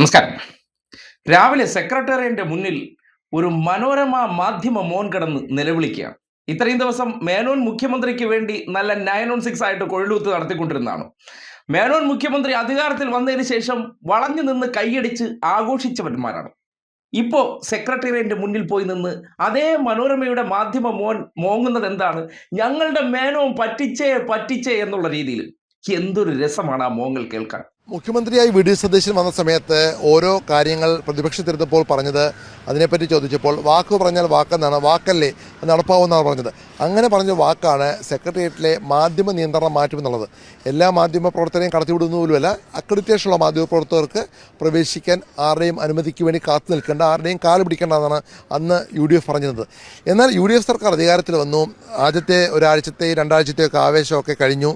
നമസ്കാരം. രാവിലെ സെക്രട്ടേറിയറ്റിന്റെ മുന്നിൽ ഒരു മനോരമ മാധ്യമ മോൻ കിടന്ന് നിലവിളിക്കുകയാണ്. ഇത്രയും ദിവസം മേനോൻ മുഖ്യമന്ത്രിക്ക് വേണ്ടി നല്ല 9 on 6 ആയിട്ട് കൊഴിലൂത്ത് നടത്തിക്കൊണ്ടിരുന്നതാണ്. മേനോൻ മുഖ്യമന്ത്രി അധികാരത്തിൽ വന്നതിന് ശേഷം വളഞ്ഞു നിന്ന് കൈയടിച്ച് ആഘോഷിച്ചവന്മാരാണ്. ഇപ്പോ സെക്രട്ടേറിയറ്റിന്റെ മുന്നിൽ പോയി നിന്ന് അതേ മനോരമയുടെ മാധ്യമ മോൻ മോങ്ങുന്നത് എന്താണ്? ഞങ്ങളുടെ മേനോൻ പറ്റിച്ചേ പറ്റിച്ചേ എന്നുള്ള രീതിയിൽ. എന്തൊരു രസമാണ് ആ മോങ്ങൽ കേൾക്കാൻ. മുഖ്യമന്ത്രിയായി വി ഡി സതീശൻ വന്ന സമയത്ത് ഓരോ കാര്യങ്ങൾ പ്രതിപക്ഷത്തിരുന്നപ്പോൾ പറഞ്ഞത്, അതിനെപ്പറ്റി ചോദിച്ചപ്പോൾ വാക്ക് പറഞ്ഞാൽ വാക്കെന്നാണ്, വാക്കല്ലേ അത് നടപ്പാവുമെന്നാണ് പറഞ്ഞത്. അങ്ങനെ പറഞ്ഞ വാക്കാണ് സെക്രട്ടേറിയറ്റിലെ മാധ്യമ നിയന്ത്രണം മാറ്റുമെന്നുള്ളത്. എല്ലാ മാധ്യമ പ്രവർത്തകരെയും കടത്തിവിടുന്ന പോലുമല്ല, അക്രഡിറ്റേഷനുള്ള മാധ്യമ പ്രവർത്തകർക്ക് പ്രവേശിക്കാൻ ആരുടെയും അനുമതിക്ക് വേണ്ടി കാത്തു നിൽക്കേണ്ട, ആരുടെയും കാല് പിടിക്കേണ്ടതെന്നാണ് അന്ന് UDF പറഞ്ഞത്. എന്നാൽ UDF സർക്കാർ അധികാരത്തിൽ വന്നു. ആദ്യത്തെ ഒരാഴ്ചത്തെ 2 ആഴ്ചത്തെയൊക്കെ ആവേശമൊക്കെ കഴിഞ്ഞു.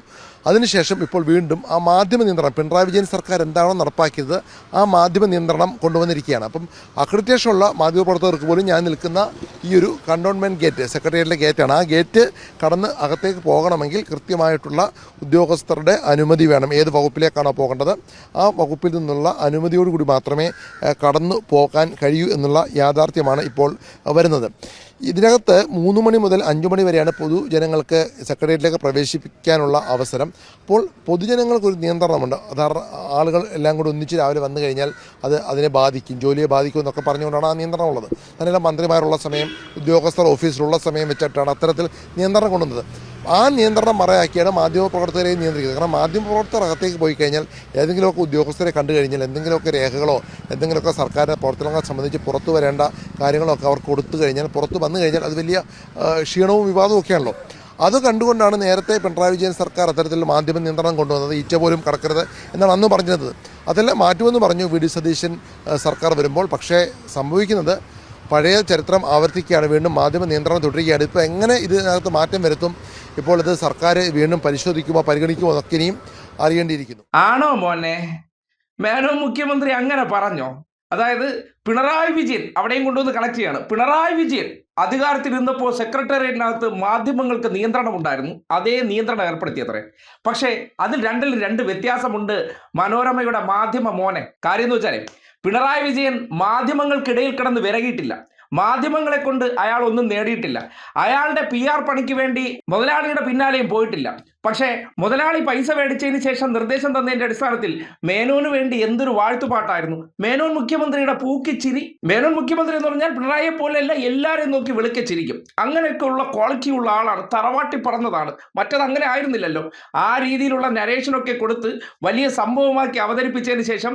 അതിനുശേഷം ഇപ്പോൾ വീണ്ടും ആ മാധ്യമ നിയന്ത്രണം, പിണറായി വിജയൻ സർക്കാർ എന്താണോ നടപ്പാക്കിയത് ആ മാധ്യമ നിയന്ത്രണം കൊണ്ടുവന്നിരിക്കുകയാണ്. അപ്പം അക്രഡിറ്റേഷനുള്ള മാധ്യമപ്രവർത്തകർക്ക് പോലും ഞാൻ നിൽക്കുന്ന ഈ ഒരു കണ്ടോൺമെൻറ്റ് ഗേറ്റ്, സെക്രട്ടേറിയറ്റിലെ ഗേറ്റാണ്. ആ ഗേറ്റ് കടന്ന് അകത്തേക്ക് പോകണമെങ്കിൽ കൃത്യമായിട്ടുള്ള ഉദ്യോഗസ്ഥരുടെ അനുമതി വേണം. ഏത് വകുപ്പിലേക്കാണോ പോകേണ്ടത് ആ വകുപ്പിൽ നിന്നുള്ള അനുമതിയോടുകൂടി മാത്രമേ കടന്നു പോകാൻ കഴിയൂ എന്നുള്ള യാഥാർത്ഥ്യമാണ് ഇപ്പോൾ വരുന്നത്. ഇതിനകത്ത് 3 മണി മുതൽ 5 മണി വരെയാണ് പൊതുജനങ്ങൾക്ക് സെക്രട്ടേറിയറ്റിലേക്ക് പ്രവേശിപ്പിക്കാനുള്ള അവസരം. അപ്പോൾ പൊതുജനങ്ങൾക്കൊരു നിയന്ത്രണമുണ്ട്. ആളുകൾ എല്ലാം കൂടി ഒന്നിച്ച് രാവിലെ വന്നു കഴിഞ്ഞാൽ അതിനെ ബാധിക്കും, ജോലിയെ ബാധിക്കും എന്നൊക്കെ പറഞ്ഞുകൊണ്ടാണ് ആ നിയന്ത്രണം ഉള്ളത്. അതിനെല്ലാം മന്ത്രിമാരുള്ള സമയം, ഉദ്യോഗസ്ഥർ ഓഫീസിലുള്ള സമയം വെച്ചിട്ടാണ് അത്തരത്തിൽ നിയന്ത്രണം കൊണ്ടുവന്നത്. ആ നിയന്ത്രണം മറയാക്കിയാണ് മാധ്യമപ്രവർത്തകരെ നിയന്ത്രിക്കുന്നത്. കാരണം മാധ്യമപ്രവർത്തകർ അകത്തേക്ക് പോയി കഴിഞ്ഞാൽ ഏതെങ്കിലുമൊക്കെ ഉദ്യോഗസ്ഥരെ കണ്ടു കഴിഞ്ഞാൽ എന്തെങ്കിലുമൊക്കെ രേഖകളോ എന്തെങ്കിലുമൊക്കെ സർക്കാരിൻ്റെ പ്രവർത്തനങ്ങളെ സംബന്ധിച്ച് പുറത്തു വരേണ്ട കാര്യങ്ങളൊക്കെ അവർ കൊടുത്തു കഴിഞ്ഞാൽ, പുറത്ത് വന്നു കഴിഞ്ഞാൽ അത് വലിയ ക്ഷീണവും വിവാദവും ഒക്കെയാണല്ലോ. അത് കണ്ടുകൊണ്ടാണ് നേരത്തെ പിണറായി വിജയൻ സർക്കാർ അത്തരത്തിൽ മാധ്യമ നിയന്ത്രണം കൊണ്ടുവന്നത്. ഈച്ച പോലും കടക്കരുത് എന്നാണ് അന്ന് പറഞ്ഞത്. അതെല്ലാം മാറ്റുമെന്ന് പറഞ്ഞു വി ഡി സതീശൻ സർക്കാർ വരുമ്പോൾ. പക്ഷേ സംഭവിക്കുന്നത് പഴയ ചരിത്രം ആവർത്തിക്കുകയാണ്. വീണ്ടും മാധ്യമ നിയന്ത്രണം തുടരുകയാണ്. ഇപ്പോൾ എങ്ങനെ ഇതിനകത്ത് മാറ്റം വരുത്തും, ഇപ്പോൾ ഇത് സർക്കാർ വീണ്ടും പരിശോധിക്കുമോ പരിഗണിക്കുമോ എന്നൊക്കെ ഇനിയും അറിയേണ്ടിയിരിക്കുന്നു. ആണോ മോനെ? മേനോൻ മുഖ്യമന്ത്രി അങ്ങനെ പറഞ്ഞോ? അതായത് പിണറായി വിജയൻ അവിടെയും കൊണ്ടുവന്ന് കണക്ട് ചെയ്യാണ്. പിണറായി വിജയൻ അധികാരത്തിൽ ഇരുന്നപ്പോൾ സെക്രട്ടേറിയറ്റിനകത്ത് മാധ്യമങ്ങൾക്ക് നിയന്ത്രണം ഉണ്ടായിരുന്നു. അതേ നിയന്ത്രണം ഏർപ്പെടുത്തിയത്രേ. പക്ഷേ അതിൽ രണ്ടിൽ 2 വ്യത്യാസമുണ്ട് മനോരമയുടെ മാധ്യമ മോനെ. കാര്യം എന്ന് വെച്ചാൽ പിണറായി വിജയൻ മാധ്യമങ്ങൾക്കിടയിൽ കിടന്ന് വിരകിയിട്ടില്ല. മാധ്യമങ്ങളെ കൊണ്ട് അയാൾ ഒന്നും നേടിയിട്ടില്ല. അയാളുടെ PR പണിക്ക് വേണ്ടി മുതലാളിയുടെ പിന്നാലെയും പോയിട്ടില്ല. പക്ഷേ മുതലാളി പൈസ മേടിച്ചതിന് ശേഷം നിർദ്ദേശം തന്നതിൻ്റെ അടിസ്ഥാനത്തിൽ മേനോന് വേണ്ടി എന്തൊരു വാഴ്ത്തുപാട്ടായിരുന്നു. മേനോൻ മുഖ്യമന്ത്രിയുടെ പൂക്കിച്ചിരി. മേനോൻ മുഖ്യമന്ത്രി എന്ന് പറഞ്ഞാൽ പിണറായിയെ പോലെയല്ല, എല്ലാവരെയും നോക്കി വിളിക്കച്ചിരിക്കും. അങ്ങനെയൊക്കെയുള്ള ക്വാളിറ്റി ഉള്ള ആളാണ്. തറവാട്ടി പറഞ്ഞതാണ്. മറ്റത് അങ്ങനെ ആയിരുന്നില്ലല്ലോ. ആ രീതിയിലുള്ള നരേഷനൊക്കെ കൊടുത്ത് വലിയ സംഭവമാക്കി അവതരിപ്പിച്ചതിന് ശേഷം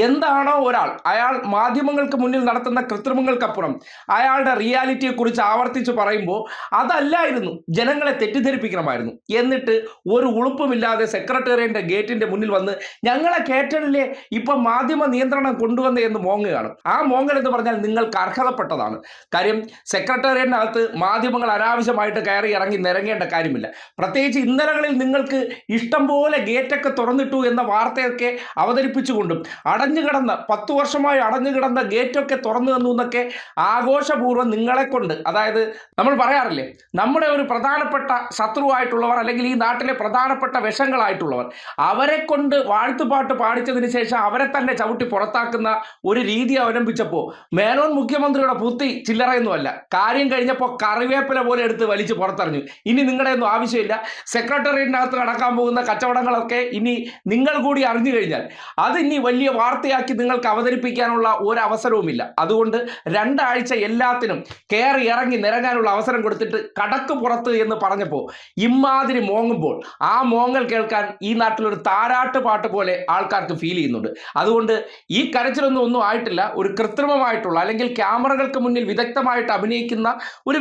എന്താണോ ഒരാൾ, അയാൾ മാധ്യമങ്ങൾക്ക് മുന്നിൽ നടത്തുന്ന കൃത്രിമങ്ങൾക്കപ്പുറം അയാളുടെ റിയാലിറ്റിയെക്കുറിച്ച് ആവർത്തിച്ച് പറയുമ്പോൾ അതല്ലായിരുന്നു, ജനങ്ങളെ തെറ്റിദ്ധരിപ്പിക്കണമായിരുന്നു. എന്നിട്ട് ഒരു ഉളുപ്പുമില്ലാതെ സെക്രട്ടേറിയറ്റിന്റെ ഗേറ്റിന്റെ മുന്നിൽ വന്ന് ഞങ്ങളെ കേറ്റണില്ലേ, ഇപ്പൊ മാധ്യമ നിയന്ത്രണം കൊണ്ടുവന്ന് എന്ന് മോങ്ങുകയാണ്. ആ മോങ്ങൽ എന്ന് പറഞ്ഞാൽ നിങ്ങൾക്ക് അർഹതപ്പെട്ടതാണ്. കാര്യം സെക്രട്ടേറിയറ്റിനകത്ത് മാധ്യമങ്ങൾ അനാവശ്യമായിട്ട് കയറി ഇറങ്ങി നിരങ്ങേണ്ട കാര്യമില്ല. പ്രത്യേകിച്ച് ഇന്നലകളിൽ നിങ്ങൾക്ക് ഇഷ്ടം പോലെ ഗേറ്റൊക്കെ തുറന്നിട്ടു എന്ന വാർത്തയൊക്കെ അവതരിപ്പിച്ചുകൊണ്ടും അടഞ്ഞുകിടന്ന 10 വർഷമായി അടഞ്ഞുകിടന്ന ഗേറ്റൊക്കെ തുറന്നു തന്നു എന്നൊക്കെ ആഘോഷപൂർവ്വം നിങ്ങളെ കൊണ്ട്, അതായത് നമ്മൾ പറയാറില്ലേ, നമ്മുടെ ഒരു പ്രധാനപ്പെട്ട ശത്രുവായിട്ടുള്ളവർ അല്ലെങ്കിൽ ഈ നാട്ടിലെ പ്രധാനപ്പെട്ട വിഷങ്ങളായിട്ടുള്ളവർ, അവരെ കൊണ്ട് വാഴ്ത്തുപാട്ട് പാടിച്ചതിന് ശേഷം അവരെ തന്നെ ചവിട്ടി പുറത്താക്കുന്ന ഒരു രീതി അവലംബിച്ചപ്പോൾ മേനോൻ മുഖ്യമന്ത്രിയുടെ ബുദ്ധി ചില്ലറയൊന്നുമല്ല. കാര്യം കഴിഞ്ഞപ്പോൾ കറിവേപ്പില പോലെ എടുത്ത് വലിച്ച് പുറത്തറിഞ്ഞു. ഇനി നിങ്ങളുടെ ഒന്നും ആവശ്യമില്ല. സെക്രട്ടേറിയറ്റിനകത്ത് നടക്കാൻ പോകുന്ന കച്ചവടങ്ങളൊക്കെ ഇനി നിങ്ങൾ കൂടി അറിഞ്ഞു കഴിഞ്ഞാൽ അത് ഇനി വലിയ വാർത്തയാക്കി നിങ്ങൾക്ക് അവതരിപ്പിക്കാനുള്ള ഒരു അവസരവുമില്ല. അതുകൊണ്ട് 2 ആഴ്ച എല്ലാത്തിനും കയറി ഇറങ്ങി നിരങ്ങാനുള്ള അവസരം കൊടുത്തിട്ട് കടക്ക് പുറത്ത് എന്ന് പറഞ്ഞപ്പോൾ ഇമാതിരി മോങ്ങുമ്പോൾ ആ മോങ്ങൽ കേൾക്കാൻ ഈ നാട്ടിലൊരു താരാട്ട് പാട്ട് പോലെ ആൾക്കാർക്ക് ഫീൽ ചെയ്യുന്നുണ്ട്. അതുകൊണ്ട് ഈ കരച്ചിലൊന്നും ആയിട്ടില്ല. ഒരു കൃത്രിമമായിട്ടുള്ള അല്ലെങ്കിൽ ക്യാമറകൾക്ക് മുന്നിൽ വിദഗ്ധമായിട്ട് അഭിനയിക്കുന്ന ഒരു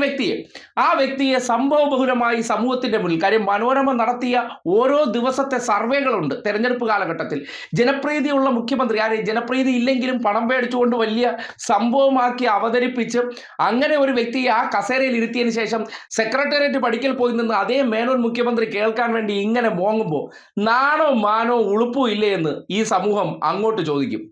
ആ വ്യക്തിയെ സംഭവബഹുലമായി സമൂഹത്തിന്റെ മുന്നിൽ, കാര്യം മനോരമ നടത്തിയ ഓരോ ദിവസത്തെ സർവേകളുണ്ട് തെരഞ്ഞെടുപ്പ് കാലഘട്ടത്തിൽ. ജനപ്രീതിയുള്ള മുഖ്യമന്ത്രി, ജനപ്രീതി ഇല്ലെങ്കിലും പണം മേടിച്ചുകൊണ്ട് വലിയ സംഭവമാക്കി അവതരിപ്പിച്ച് അങ്ങനെ ഒരു വ്യക്തിയെ ആ കസേരയിൽ ഇരുത്തിയതിനു ശേഷം സെക്രട്ടേറിയറ്റ് പടിക്കൽ പോയി നിന്ന് അതേ മേനോൻ മുഖ്യമന്ത്രി കേൾക്കാൻ വേണ്ടി ഇങ്ങനെ മോങ്ങുമ്പോൾ നാണോ മാനോ ഉളുപ്പോ ഇല്ലേ എന്ന് ഈ സമൂഹം അങ്ങോട്ട് ചോദിക്കും.